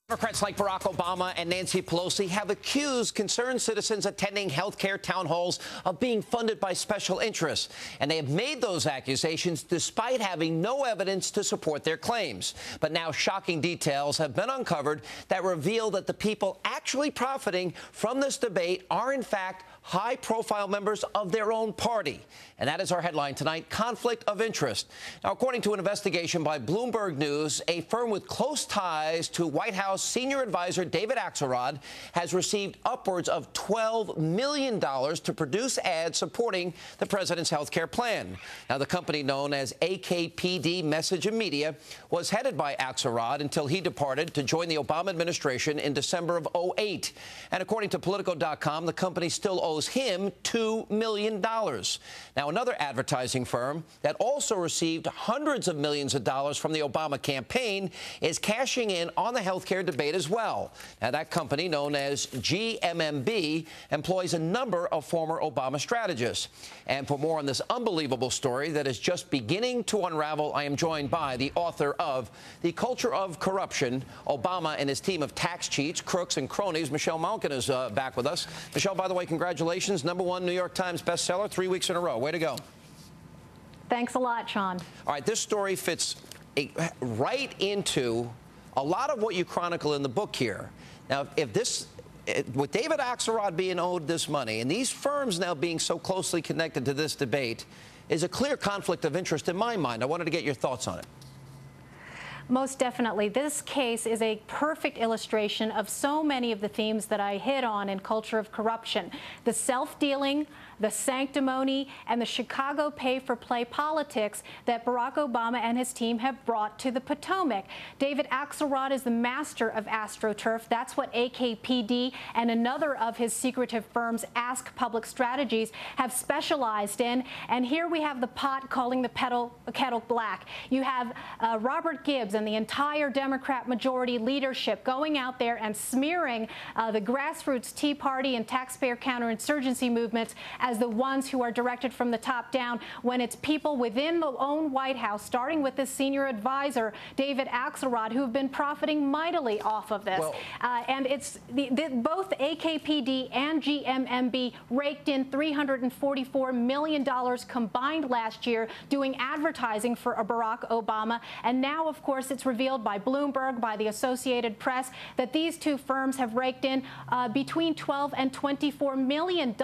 Democrats like Barack Obama and Nancy Pelosi have accused concerned citizens attending healthcare town halls of being funded by special interests. And they have made those accusations despite having no evidence to support their claims. But now shocking details have been uncovered that reveal that the people actually profiting from this debate are, in fact, high-profile members of their own party. And that is our headline tonight, conflict of interest. Now, according to an investigation by Bloomberg News, a firm with close ties to White House senior advisor David Axelrod has received upwards of $12 million to produce ads supporting the president's health care plan. Now, the company known as AKPD Message and Media was headed by Axelrod until he departed to join the Obama administration in December of 2008. And according to Politico.com, the company still owes him $2 million. Now, another advertising firm that also received hundreds of millions of dollars from the Obama campaign is cashing in on the health care debate as well. Now, that company, known as GMMB, employs a number of former Obama strategists. And for more on this unbelievable story that is just beginning to unravel, I am joined by the author of The Culture of Corruption, Obama and his team of tax cheats, crooks, and cronies. Michelle Malkin is back with us. Michelle, by the way, congratulations. #1 New York Times bestseller 3 weeks in a row. Way to go. Thanks a lot, Sean. All right, this story fits right into a lot of what you chronicle in the book here. Now, with David Axelrod being owed this money and these firms now being so closely connected to this debate, is a clear conflict of interest in my mind. I wanted to get your thoughts on it. Most definitely. This case is a perfect illustration of so many of the themes that I hit on in Culture of Corruption. The self-dealing, the sanctimony, and the Chicago pay-for-play politics that Barack Obama and his team have brought to the Potomac. David Axelrod is the master of AstroTurf. That's what AKPD and another of his secretive firms, Ask Public Strategies, have specialized in. And here we have the pot calling the kettle black. You have Robert Gibbs and the entire Democrat majority leadership going out there and smearing the grassroots Tea Party and taxpayer counterinsurgency movements as the ones who are directed from the top down, when it's people within the own White House, starting with this senior advisor, David Axelrod, who have been profiting mightily off of this. Well, and it's both AKPD and GMMB raked in $344 million combined last year doing advertising for Barack Obama. And now, of course, it's revealed by Bloomberg, by the Associated Press, that these two firms have raked in between $12 and $24 million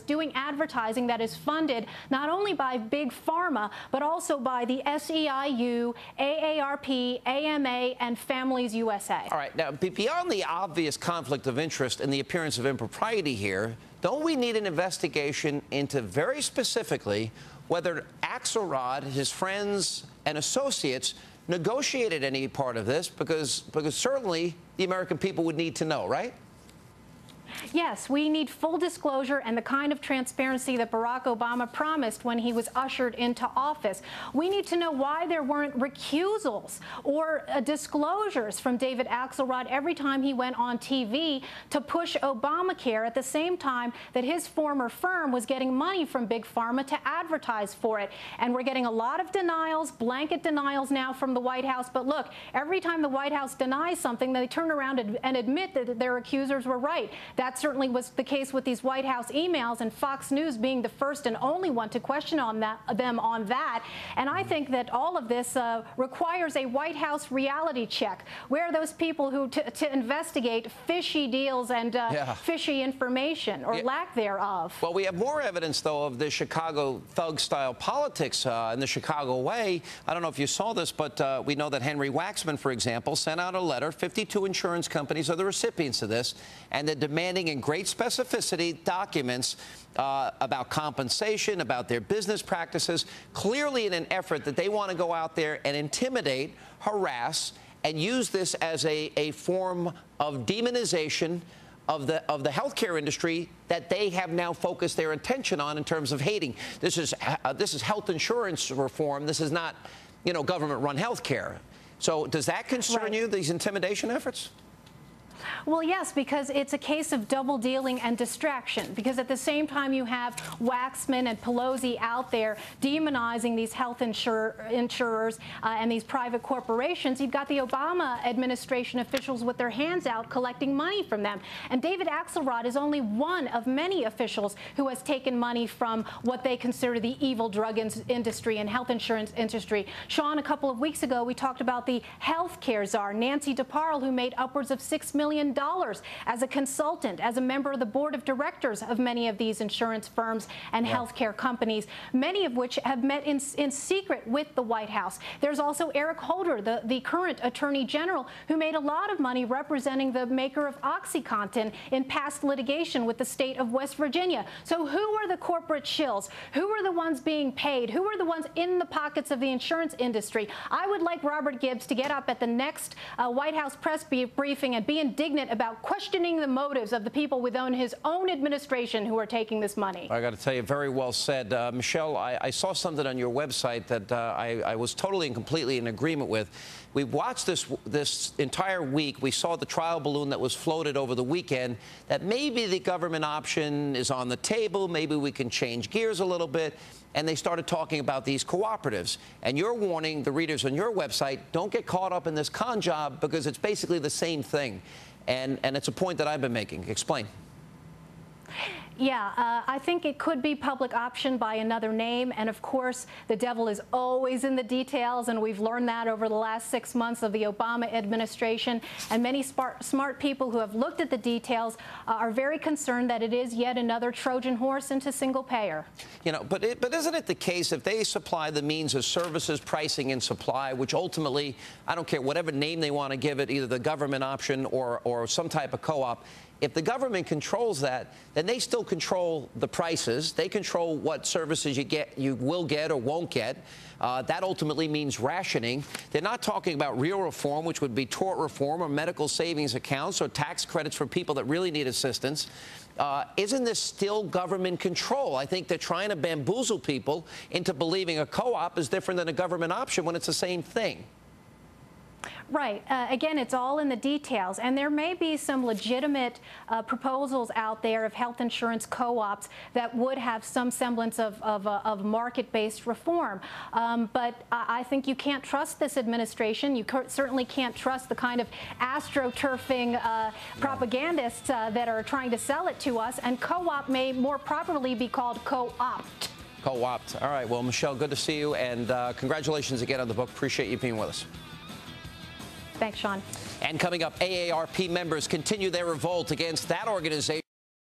doing advertising that is funded not only by Big Pharma, but also by the SEIU, AARP, AMA, and Families USA. All right. Now, beyond the obvious conflict of interest and the appearance of impropriety here, don't we need an investigation into very specifically whether Axelrod, his friends and associates, negotiated any part of this? Because certainly the American people would need to know, right? Yes, we need full disclosure and the kind of transparency that Barack Obama promised when he was ushered into office. We need to know why there weren't recusals or disclosures from David Axelrod every time he went on TV to push Obamacare at the same time that his former firm was getting money from Big Pharma to advertise for it. And we're getting a lot of denials, blanket denials now from the White House. But look, every time the White House denies something, they turn around and admit that their accusers were right. That certainly was the case with these White House emails, and Fox News being the first and only one to question them on that. And I think that all of this requires a White House reality check. Where are those people who to investigate fishy deals and fishy information or lack thereof? Well, we have more evidence, though, of the Chicago thug-style politics in the Chicago way. I don't know if you saw this, but we know that Henry Waxman, for example, sent out a letter. 52 insurance companies are the recipients of this, and they're demanding in great specificity documents about compensation, about their business practices, clearly in an effort that they want to go out there and intimidate, harass, and use this as a form of demonization of the healthcare industry that they have now focused their attention on in terms of hating. This is health insurance reform. This is not, government-run healthcare. So does that concern you, these intimidation efforts? Well, yes, because it's a case of double dealing and distraction. Because at the same time you have Waxman and Pelosi out there demonizing these health insurers and these private corporations, you've got the Obama administration officials with their hands out collecting money from them. And David Axelrod is only one of many officials who has taken money from what they consider the evil drug industry and health insurance industry. Sean, a couple of weeks ago, we talked about the health care czar, Nancy DeParle, who made upwards of $6 million as a consultant, as a member of the board of directors of many of these insurance firms and healthcare companies, many of which have met in secret with the White House. There's also Eric Holder, the current attorney general, who made a lot of money representing the maker of OxyContin in past litigation with the state of West Virginia. So who are the corporate shills? Who are the ones being paid? Who are the ones in the pockets of the insurance industry? I would like Robert Gibbs to get up at the next White House press briefing and be indignant about questioning the motives of the people within his own administration who are taking this money. I got to tell you, very well said. Michelle, I saw something on your website that I was totally and completely in agreement with. We watched this entire week. We saw the trial balloon that was floated over the weekend, that maybe the government option is on the table, maybe we can change gears a little bit. And they started talking about these cooperatives. And you're warning the readers on your website, don't get caught up in this con job, because it's basically the same thing. And it's a point that I've been making. Explain. Yeah, I think it could be public option by another name. And of course, the devil is always in the details. And we've learned that over the last 6 months of the Obama administration. And many smart people who have looked at the details are very concerned that it is yet another Trojan horse into single payer. You know, but isn't it the case, if they supply the means of services, pricing and supply, which ultimately, I don't care whatever name they want to give it, either the government option or some type of co-op, if the government controls that, then they still control the prices. They control what services you will get or won't get. That ultimately means rationing. They're not talking about real reform, which would be tort reform or medical savings accounts or tax credits for people that really need assistance. Isn't this still government control? I think they're trying to bamboozle people into believing a co-op is different than a government option when it's the same thing. Right. Again, it's all in the details. And there may be some legitimate proposals out there of health insurance co-ops that would have some semblance of market-based reform. But I think you can't trust this administration. You certainly can't trust the kind of astroturfing propagandists that are trying to sell it to us. And co-op may more properly be called co-opt. Co-opt. All right. Well, Michelle, good to see you. And congratulations again on the book. Appreciate you being with us. Thanks, Sean. And coming up, AARP members continue their revolt against that organization.